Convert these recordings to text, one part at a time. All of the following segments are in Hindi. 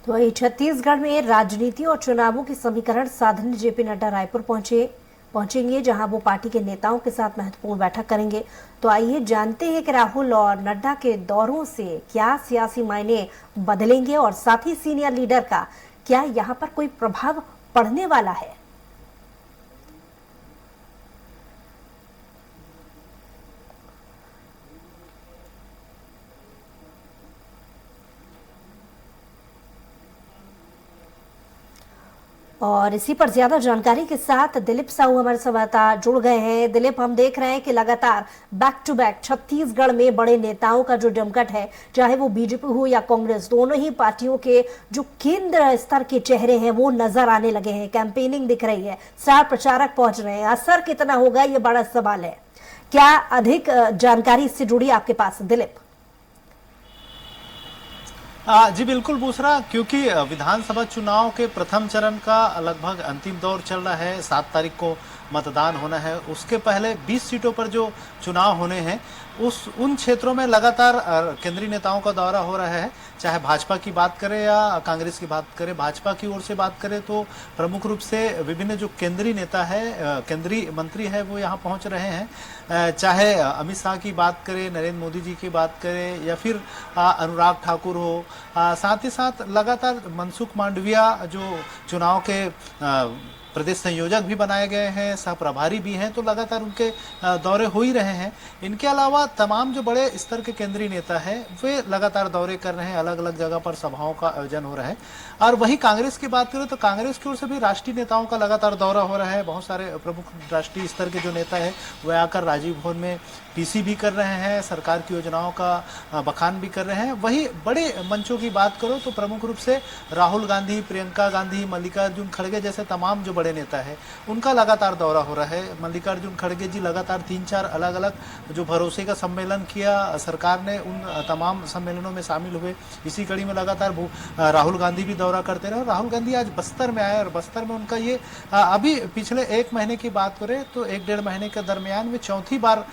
तो वही छत्तीसगढ़ में राजनीति और चुनावों की समीकरण साधने जेपी नड्डा रायपुर पहुंचेंगे, जहां वो पार्टी के नेताओं के साथ महत्वपूर्ण बैठक करेंगे। तो आइए जानते हैं कि राहुल और नड्डा के दौरों से क्या सियासी मायने बदलेंगे और साथ ही सीनियर लीडर का क्या यहां पर कोई प्रभाव पड़ने वाला है। और इसी पर ज्यादा जानकारी के साथ दिलीप साहू हमारे संवाददाता जुड़ गए हैं। दिलीप, हम देख रहे हैं कि लगातार बैक टू बैक छत्तीसगढ़ में बड़े नेताओं का जो जमघट है, चाहे वो बीजेपी हो या कांग्रेस, दोनों ही पार्टियों के जो केंद्र स्तर के चेहरे हैं वो नजर आने लगे हैं। कैंपेनिंग दिख रही है, स्टार प्रचारक पहुंच रहे हैं। असर कितना होगा ये बड़ा सवाल है। क्या अधिक जानकारी इससे जुड़ी आपके पास दिलीप? जी बिल्कुल बुसरा, क्योंकि विधानसभा चुनाव के प्रथम चरण का लगभग अंतिम दौर चल रहा है। 7 तारीख को मतदान होना है। उसके पहले 20 सीटों पर जो चुनाव होने हैं उन क्षेत्रों में लगातार केंद्रीय नेताओं का दौरा हो रहा है। चाहे भाजपा की बात करें या कांग्रेस की बात करें, भाजपा की ओर से बात करें तो प्रमुख रूप से विभिन्न जो केंद्रीय नेता है, केंद्रीय मंत्री है, वो यहाँ पहुँच रहे हैं। चाहे अमित शाह की बात करें, नरेंद्र मोदी जी की बात करें या फिर अनुराग ठाकुर हो, साथ ही साथ लगातार मनसुख मांडविया जो चुनाव के प्रदेश संयोजक भी बनाए गए हैं, सह प्रभारी भी हैं, तो लगातार उनके दौरे हो ही रहे हैं। इनके अलावा तमाम जो बड़े स्तर के केंद्रीय नेता हैं वे लगातार दौरे कर रहे हैं, अलग अलग जगह पर सभाओं का आयोजन हो रहा है। और वहीं कांग्रेस की बात करें तो कांग्रेस की ओर से भी राष्ट्रीय नेताओं का लगातार दौरा हो रहा है। बहुत सारे प्रमुख राष्ट्रीय स्तर के जो नेता है वे आकर राजीव भवन में पीसी भी कर रहे हैं, सरकार की योजनाओं का बखान भी कर रहे हैं। वही बड़े मंचों की बात करो तो प्रमुख रूप से राहुल गांधी, प्रियंका गांधी, मल्लिकार्जुन खड़गे जैसे तमाम जो बड़े नेता है उनका लगातार दौरा हो रहा है। मल्लिकार्जुन खड़गे जी लगातार 3-4 अलग अलग जो भरोसे का सम्मेलन किया, सरकार ने उन तमाम सम्मेलनों में शामिल हुए। इसी कड़ी में लगातार राहुल गांधी भी दौरा करते रहे। राहुल गांधी आज बस्तर में आए और बस्तर में उनका ये अभी पिछले 1 महीने की बात करें तो 1-1.5 महीने के दरमियान में चौथी बार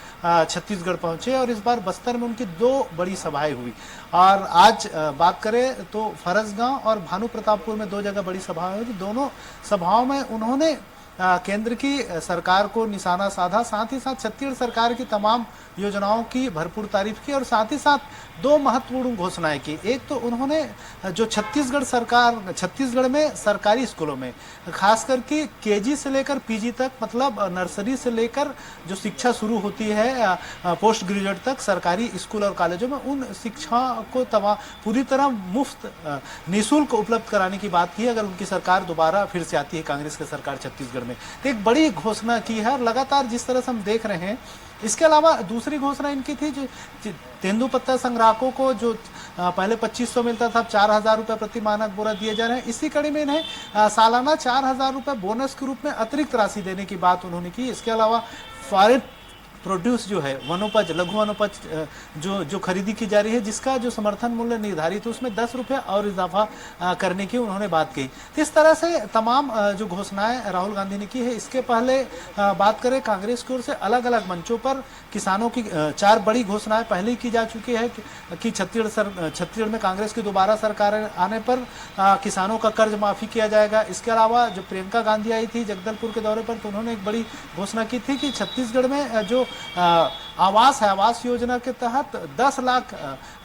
छत्तीसगढ़ पहुंचे और इस बार बस्तर में उनकी 2 बड़ी सभाएं हुई। और आज बात करें तो फरसगांव और भानु प्रतापपुर में 2 जगह बड़ी सभाएं हुई। दोनों सभाओं में उन्होंने केंद्र की सरकार को निशाना साधा, साथ ही साथ छत्तीसगढ़ सरकार की तमाम योजनाओं की भरपूर तारीफ की और साथ ही साथ 2 महत्वपूर्ण घोषणाएं की। एक तो उन्होंने जो छत्तीसगढ़ में सरकारी स्कूलों में खास करके केजी से लेकर पीजी तक, मतलब नर्सरी से लेकर जो शिक्षा शुरू होती है पोस्ट ग्रेजुएट तक सरकारी स्कूल और कॉलेजों में, उन शिक्षा को पूरी तरह मुफ्त निःशुल्क उपलब्ध कराने की बात की है अगर उनकी सरकार दोबारा फिर से आती है, कांग्रेस की सरकार छत्तीसगढ़ में। तो एक बड़ी घोषणा की है और लगातार जिस तरह से हम देख रहे हैं। इसके अलावा दूसरी घोषणा इनकी थी जो तेंदुपत्ता संग्राहकों को जो पहले 2500 मिलता था, अब 4000 रुपये प्रति मानक बोरा दिए जा रहे हैं। इसी कड़ी में इन्हें सालाना 4000 रुपये बोनस के रूप में अतिरिक्त राशि देने की बात उन्होंने की। इसके अलावा फॉरेन प्रोड्यूस जो है, वनोपज, लघु वनोपज जो खरीदी की जा रही है, जिसका जो समर्थन मूल्य निर्धारित है उसमें 10 रुपये और इजाफा करने की उन्होंने बात कही। तो इस तरह से तमाम जो घोषणाएं राहुल गांधी ने की है। इसके पहले बात करें कांग्रेस की ओर से अलग अलग मंचों पर किसानों की 4 बड़ी घोषणाएं पहले की जा चुकी है कि छत्तीसगढ़ में कांग्रेस की दोबारा सरकार आने पर किसानों का कर्ज माफी किया जाएगा। इसके अलावा जो प्रियंका गांधी आई थी जगदलपुर के दौरे पर, तो उन्होंने एक बड़ी घोषणा की थी कि छत्तीसगढ़ में जो आवास है, आवास योजना के तहत 10 लाख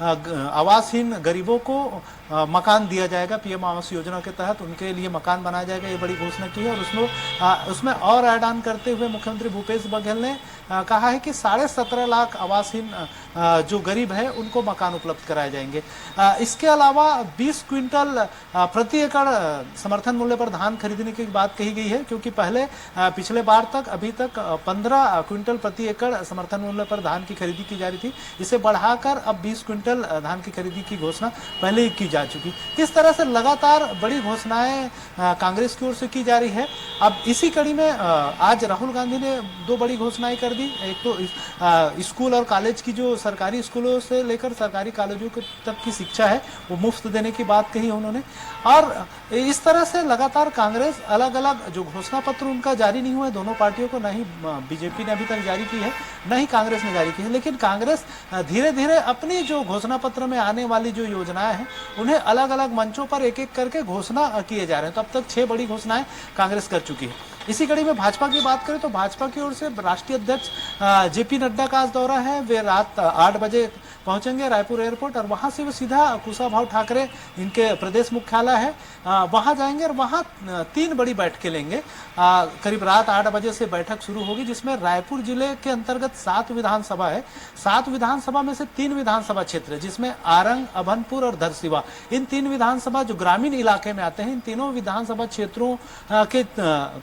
आवासहीन गरीबों को मकान दिया जाएगा। पीएम आवास योजना के तहत उनके लिए मकान बनाया जाएगा, ये बड़ी घोषणा की है। और उसमें और ऐड ऑन करते हुए मुख्यमंत्री भूपेश बघेल ने कहा है कि 17.5 लाख आवासहीन जो गरीब है उनको मकान उपलब्ध कराए जाएंगे। इसके अलावा 20 क्विंटल प्रति एकड़ समर्थन मूल्य पर धान खरीदने की बात कही गई है, क्योंकि पहले पिछले बार तक अभी तक 15 क्विंटल प्रति एकड़ समर्थन मूल्य पर धान की खरीदी की जा रही थी। इसे बढ़ाकर अब 20 क्विंटल धान की खरीदी की घोषणा पहले ही की जा चुकी। इस तरह से लगातार बड़ी घोषणाएं कांग्रेस की ओर से की जा रही है। अब इसी कड़ी में आज राहुल गांधी ने 2 बड़ी घोषणाएं कर दी। एक तो स्कूल और कॉलेज की जो सरकारी स्कूलों से लेकर सरकारी कॉलेजों तक की शिक्षा है वो मुफ्त देने की बात कही उन्होंने। और इस तरह से लगातार कांग्रेस अलग अलग जो घोषणा पत्र उनका जारी नहीं हुआ है दोनों पार्टियों को, न ही बीजेपी ने अभी तक जारी की है, न ही कांग्रेस कांग्रेस ने जारी की है, लेकिन कांग्रेस धीरे धीरे अपनी जो घोषणा पत्र में आने वाली जो योजनाएं हैं उन्हें अलग अलग मंचों पर एक एक करके घोषणा किए जा रहे हैं। तो अब तक 6 बड़ी घोषणाएं कांग्रेस कर चुकी है। इसी कड़ी में भाजपा की बात करें तो भाजपा की ओर से राष्ट्रीय अध्यक्ष जेपी नड्डा का आज दौरा है। वे रात 8 बजे पहुंचेंगे रायपुर एयरपोर्ट और वहां से वो सीधा कुशाभाऊ ठाकरे इनके प्रदेश मुख्यालय है वहां जाएंगे और वहां 3 बड़ी बैठकें लेंगे। करीब रात 8 बजे से बैठक शुरू होगी, जिसमें रायपुर जिले के अंतर्गत 7 विधानसभा है। 7 विधानसभा में से 3 विधानसभा क्षेत्र है, जिसमें आरंग, अभनपुर और धरसीवा, इन 3 विधानसभा जो ग्रामीण इलाके में आते हैं, इन तीनों विधानसभा क्षेत्रों के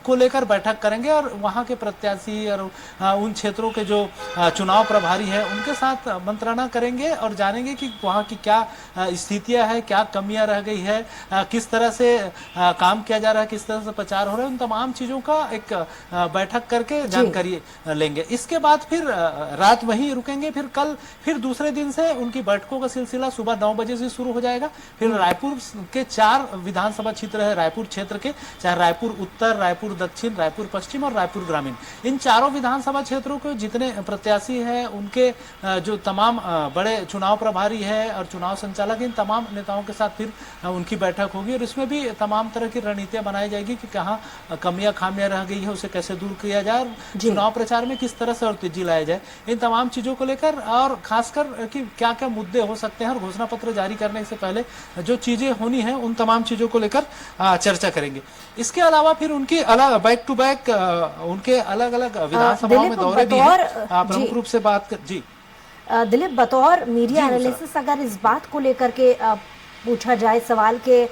को लेकर बैठक करेंगे और वहां के प्रत्याशी और उन क्षेत्रों के जो चुनाव प्रभारी है उनके साथ मंत्रणा करेंगे और जानेंगे कि वहां की क्या स्थितियां है, क्या कमियां रह गई है, किस तरह से काम किया जा रहा है, किस तरह से प्रचार हो रहा है, उन तमाम चीजों का एक बैठक करके जानकारी लेंगे। इसके बाद फिर रात वहीं रुकेंगे। फिर कल फिर दूसरे दिन से उनकी बैठकों का सिलसिला सुबह 9 बजे से शुरू हो जाएगा। फिर रायपुर के 4 विधानसभा क्षेत्र है रायपुर क्षेत्र के, चाहे रायपुर उत्तर, रायपुर दक्षिण, रायपुर पश्चिम और रायपुर ग्रामीण, इन चारों विधानसभा क्षेत्रों के जितने प्रत्याशी हैं उनके जो तमाम बड़े चुनाव प्रभारी है और चुनाव संचालक, इन तमाम नेताओं के साथ फिर उनकी बैठक होगी और इसमें भी तमाम तरह की रणनीतियां बनाई जाएगी कि कहाँ कमियां खामियां रह गई है उसे कैसे दूर किया जाए और चुनाव प्रचार में किस तरह से और तेजी लाया जाए। इन तमाम चीजों को लेकर और खासकर कि क्या क्या मुद्दे हो सकते हैं और घोषणा पत्र जारी करने से पहले जो चीजें होनी है उन तमाम चीजों को लेकर चर्चा करेंगे। इसके अलावा फिर उनकी अलग बैक टू बैक उनके अलग अलग विधानसभाओं में दौरे भी हैं। प्रमुख रूप से बात कर जी दिलीप, बतौर मीडिया एनालिसिस अगर इस बात को लेकर के पूछा जाए सवाल के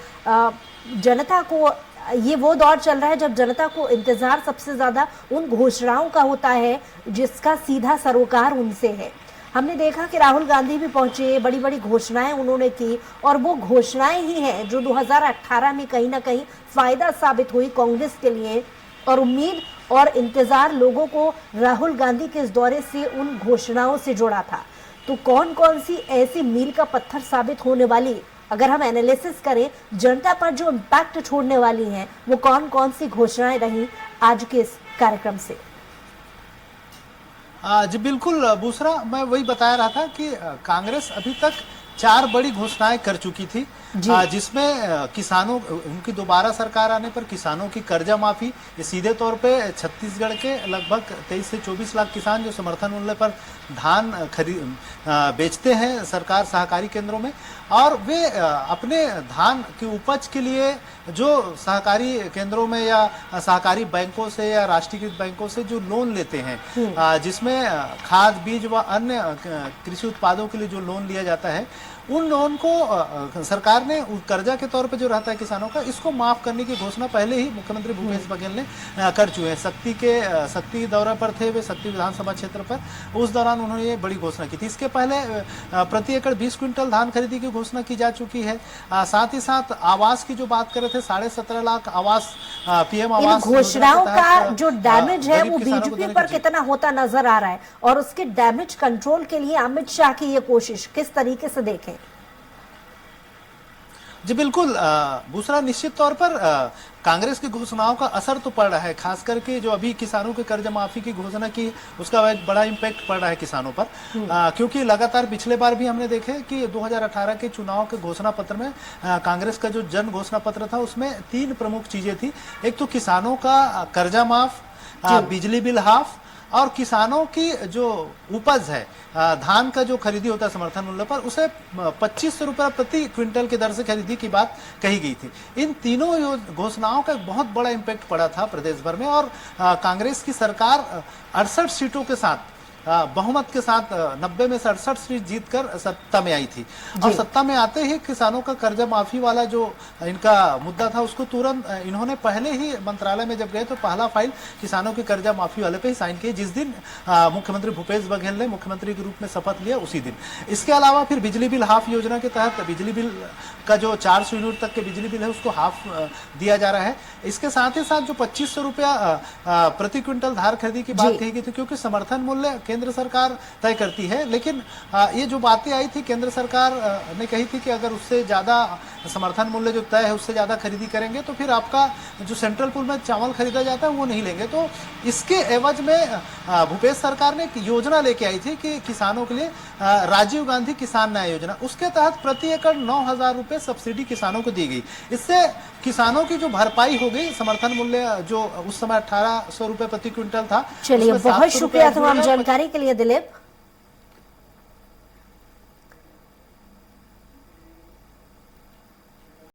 जनता को, ये वो दौर चल रहा है जब जनता को इंतजार सबसे ज्यादा उन घोषणाओं का होता है जिसका सीधा सरोकार उनसे है। हमने देखा कि राहुल गांधी भी पहुंचे, बड़ी बड़ी घोषणाएं उन्होंने की और वो घोषणाएं ही हैं जो 2018 में कहीं ना कहीं फायदा साबित हुई कांग्रेस के लिए और उम्मीद और इंतजार लोगों को राहुल गांधी के इस दौरे से उन घोषणाओं से जोड़ा था। तो कौन कौन सी ऐसी मील का पत्थर साबित होने वाली, अगर हम एनालिसिस करें जनता पर जो इम्पैक्ट छोड़ने वाली हैं, वो कौन कौन सी घोषणाएं रही आज के इस कार्यक्रम से? जी बिल्कुल दूसरा मैं वही बता रहा था कि कांग्रेस अभी तक 4 बड़ी घोषणाएं कर चुकी थी, जिसमें किसानों उनकी दोबारा सरकार आने पर किसानों की कर्जा माफी, ये सीधे तौर पे छत्तीसगढ़ के लगभग 23 से 24 लाख किसान जो समर्थन मूल्य पर धान बेचते हैं सरकार सहकारी केंद्रों में, और वे अपने धान की उपज के लिए जो सहकारी केंद्रों में या सहकारी बैंकों से या राष्ट्रीयकृत बैंकों से जो लोन लेते हैं, जिसमें खाद बीज व अन्य कृषि उत्पादों के लिए जो लोन लिया जाता है, उन लोन को सरकार ने कर्जा के तौर पे जो रहता है किसानों का, इसको माफ करने की घोषणा पहले ही मुख्यमंत्री भूपेश बघेल ने कर चुके हैं। शक्ति दौरे पर थे वे, शक्ति विधानसभा क्षेत्र पर, उस दौरान उन्होंने ये बड़ी घोषणा की थी। इसके पहले प्रति एकड़ 20 क्विंटल धान खरीदी की घोषणा की जा चुकी है। साथ ही साथ आवास की जो बात कर रहे थे, 17.5 लाख आवास पीएम आवास घोषणाओं का जो डैमेज है वो बीजेपी पर कितना होता नजर आ रहा है और उसके डैमेज कंट्रोल के लिए अमित शाह की ये कोशिश किस तरीके से देखें? जी बिल्कुल दूसरा निश्चित तौर पर कांग्रेस की घोषणाओं का असर तो पड़ रहा है, खास करके जो अभी किसानों के कर्ज माफी की घोषणा की उसका एक बड़ा इम्पैक्ट पड़ रहा है किसानों पर, क्योंकि लगातार पिछले बार भी हमने देखे कि 2018 के चुनाव के घोषणा पत्र में कांग्रेस का जो जन घोषणा पत्र था उसमें 3 प्रमुख चीजें थी। एक तो किसानों का कर्जा माफ, बिजली बिल हाफ और किसानों की जो उपज है धान का जो खरीदी होता है समर्थन मूल्य पर, उसे 2500 रुपये प्रति क्विंटल की दर से खरीदी की बात कही गई थी। इन तीनों घोषणाओं का एक बहुत बड़ा इम्पैक्ट पड़ा था प्रदेश भर में और कांग्रेस की सरकार 68 सीटों के साथ बहुमत के साथ 90 में से 68 सीट जीतकर सत्ता में आई थी और सत्ता में आते ही किसानों का कर्जा माफी वाला जो इनका मुद्दा था उसको तुरंत इन्होंने पहले ही मंत्रालय में जब गए तो पहला फाइल किसानों की कर्जा माफी वाले पे ही साइन किए, जिस दिन मुख्यमंत्री भूपेश बघेल ने मुख्यमंत्री के रूप में शपथ लिया उसी दिन। इसके अलावा फिर बिजली बिल हाफ योजना के तहत बिजली बिल का जो 400 यूनिट तक के बिजली बिल है उसको हाफ दिया जा रहा है। इसके साथ ही साथ जो 2500 रुपया प्रति क्विंटल धान खरीदी की बात कही गई थी, क्योंकि समर्थन मूल्य केंद्र सरकार तय करती है। लेकिन ये जो बातें आई थी, केंद्र सरकार ने कही थी कि अगर उससे ज़्यादा समर्थन मूल्य जो तय है उससे ज़्यादा खरीदी करेंगे तो फिर आपका जो सेंट्रल पूल में चावल खरीदा जाता है वो नहीं लेंगे। तो इसके एवज में भूपेश सरकार ने एक योजना लेके आई थी कि किसानों के लिए राजीव गांधी किसान न्याय योजना, उसके तहत प्रति एकड़ 9,000 रुपये सब्सिडी किसानों को दी गई। इससे किसानों की जो भरपाई हो गई, समर्थन मूल्य जो उस समय 1,800 रुपये प्रति क्विंटल था, चलिए, उसमें बहुत 700 शुक्रिया रुपये तमाम हो गया। जानकारी के लिए दिलीप।